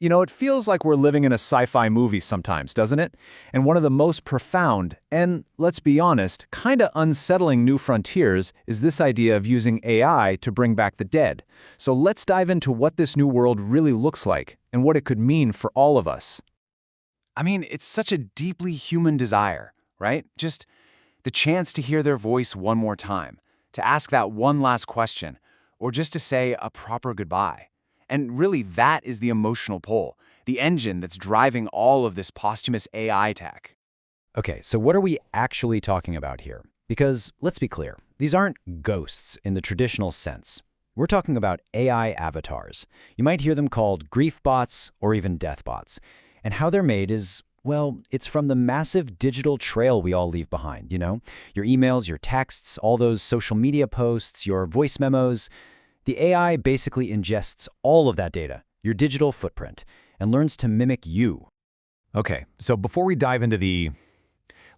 You know, it feels like we're living in a sci-fi movie sometimes, doesn't it? And one of the most profound and, let's be honest, kinda unsettling new frontiers is this idea of using AI to bring back the dead. So let's dive into what this new world really looks like and what it could mean for all of us. I mean, it's such a deeply human desire, right? Just the chance to hear their voice one more time, to ask that one last question, or just to say a proper goodbye. And really, that is the emotional pull, the engine that's driving all of this posthumous AI tech. Okay, so what are we actually talking about here? Because, let's be clear, these aren't ghosts in the traditional sense. We're talking about AI avatars. You might hear them called grief bots or even death bots. And how they're made is, well, it's from the massive digital trail we all leave behind, you know? Your emails, your texts, all those social media posts, your voice memos. The AI basically ingests all of that data, your digital footprint, and learns to mimic you. Okay, so before we dive into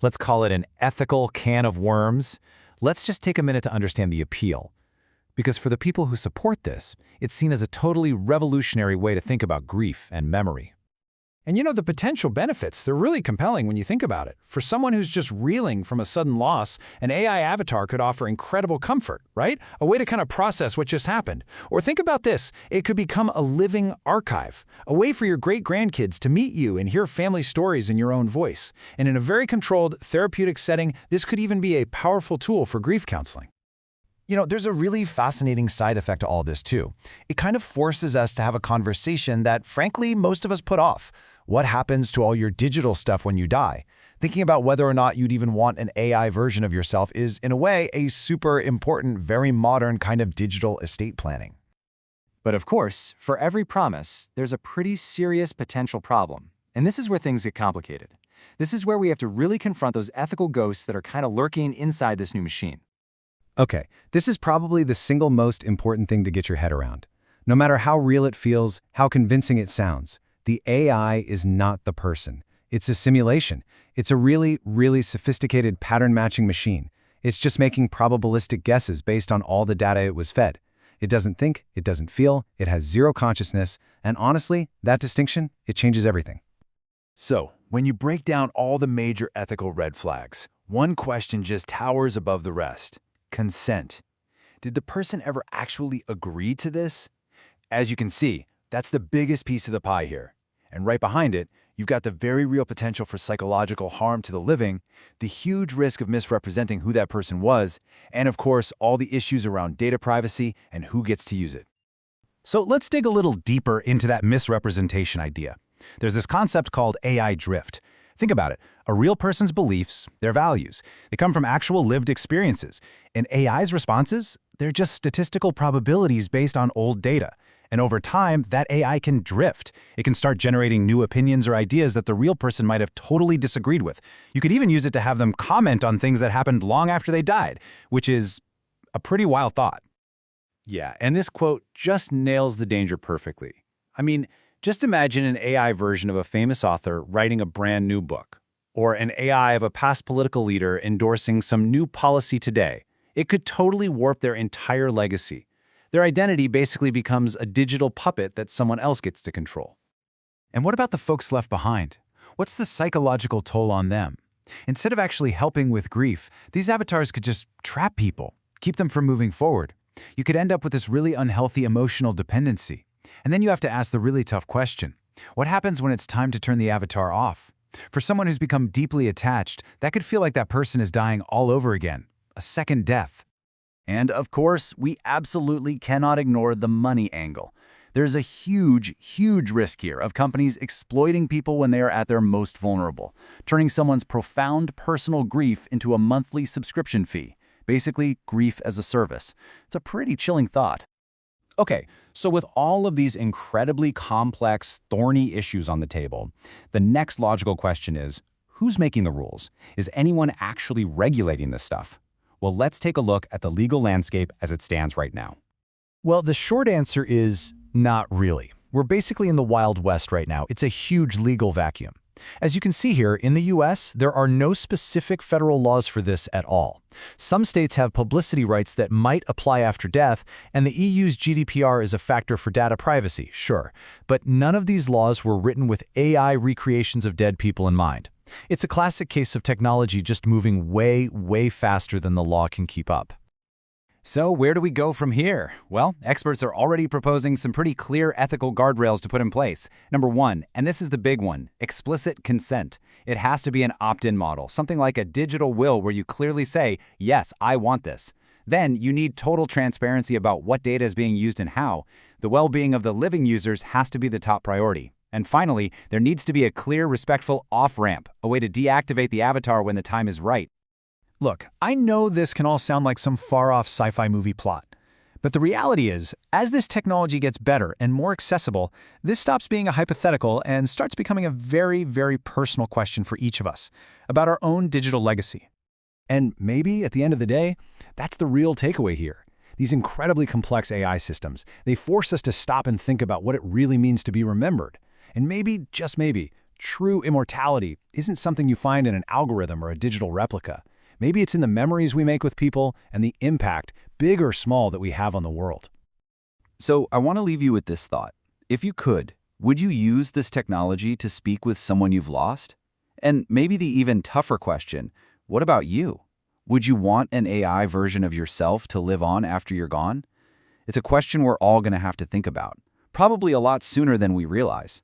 let's call it an ethical can of worms, let's just take a minute to understand the appeal. Because for the people who support this, it's seen as a totally revolutionary way to think about grief and memory. And you know, the potential benefits, they're really compelling when you think about it. For someone who's just reeling from a sudden loss, an AI avatar could offer incredible comfort, right? A way to kind of process what just happened. Or think about this, it could become a living archive, a way for your great-grandkids to meet you and hear family stories in your own voice. And in a very controlled, therapeutic setting, this could even be a powerful tool for grief counseling. You know, there's a really fascinating side effect to all this, too. It kind of forces us to have a conversation that, frankly, most of us put off. What happens to all your digital stuff when you die? Thinking about whether or not you'd even want an AI version of yourself is, in a way, a super important, very modern kind of digital estate planning. But of course, for every promise, there's a pretty serious potential problem. And this is where things get complicated. This is where we have to really confront those ethical ghosts that are kind of lurking inside this new machine. Okay, this is probably the single most important thing to get your head around. No matter how real it feels, how convincing it sounds, the AI is not the person. It's a simulation. It's a really, really sophisticated pattern-matching machine. It's just making probabilistic guesses based on all the data it was fed. It doesn't think, it doesn't feel, it has zero consciousness, and honestly, that distinction, it changes everything. So, when you break down all the major ethical red flags, one question just towers above the rest. Consent. Did the person ever actually agree to this? As you can see, that's the biggest piece of the pie here. And right behind it, you've got the very real potential for psychological harm to the living, the huge risk of misrepresenting who that person was, and of course, all the issues around data privacy and who gets to use it. So let's dig a little deeper into that misrepresentation idea. There's this concept called AI drift. Think about it. A real person's beliefs, their values, they come from actual lived experiences. And AI's responses, they're just statistical probabilities based on old data. And over time, that AI can drift. It can start generating new opinions or ideas that the real person might have totally disagreed with. You could even use it to have them comment on things that happened long after they died, which is a pretty wild thought. Yeah, and this quote just nails the danger perfectly. I mean, just imagine an AI version of a famous author writing a brand new book, or an AI of a past political leader endorsing some new policy today. It could totally warp their entire legacy. Their identity basically becomes a digital puppet that someone else gets to control. And what about the folks left behind? What's the psychological toll on them? Instead of actually helping with grief, these avatars could just trap people, keep them from moving forward. You could end up with this really unhealthy emotional dependency. And then you have to ask the really tough question. What happens when it's time to turn the avatar off? For someone who's become deeply attached, that could feel like that person is dying all over again. A second death. And of course, we absolutely cannot ignore the money angle. There's a huge, huge risk here of companies exploiting people when they are at their most vulnerable, turning someone's profound personal grief into a monthly subscription fee. Basically, grief as a service. It's a pretty chilling thought. Okay, so with all of these incredibly complex, thorny issues on the table, the next logical question is, who's making the rules? Is anyone actually regulating this stuff? Well, let's take a look at the legal landscape as it stands right now. Well, the short answer is not really. We're basically in the Wild West right now. It's a huge legal vacuum. As you can see here, in the US, there are no specific federal laws for this at all. Some states have publicity rights that might apply after death, and the EU's GDPR is a factor for data privacy, sure. But none of these laws were written with AI recreations of dead people in mind. It's a classic case of technology just moving way, way faster than the law can keep up. So where do we go from here? Well, experts are already proposing some pretty clear ethical guardrails to put in place. Number one, and this is the big one, explicit consent. It has to be an opt-in model, something like a digital will where you clearly say, yes, I want this. Then you need total transparency about what data is being used and how. The well-being of the living users has to be the top priority. And finally, there needs to be a clear, respectful off-ramp, a way to deactivate the avatar when the time is right. Look, I know this can all sound like some far-off sci-fi movie plot. But the reality is, as this technology gets better and more accessible, this stops being a hypothetical and starts becoming a very, very personal question for each of us about our own digital legacy. And maybe, at the end of the day, that's the real takeaway here. These incredibly complex AI systems, they force us to stop and think about what it really means to be remembered. And maybe, just maybe, true immortality isn't something you find in an algorithm or a digital replica. Maybe it's in the memories we make with people and the impact, big or small, that we have on the world. So I want to leave you with this thought. If you could, would you use this technology to speak with someone you've lost? And maybe the even tougher question, what about you? Would you want an AI version of yourself to live on after you're gone? It's a question we're all going to have to think about, probably a lot sooner than we realize.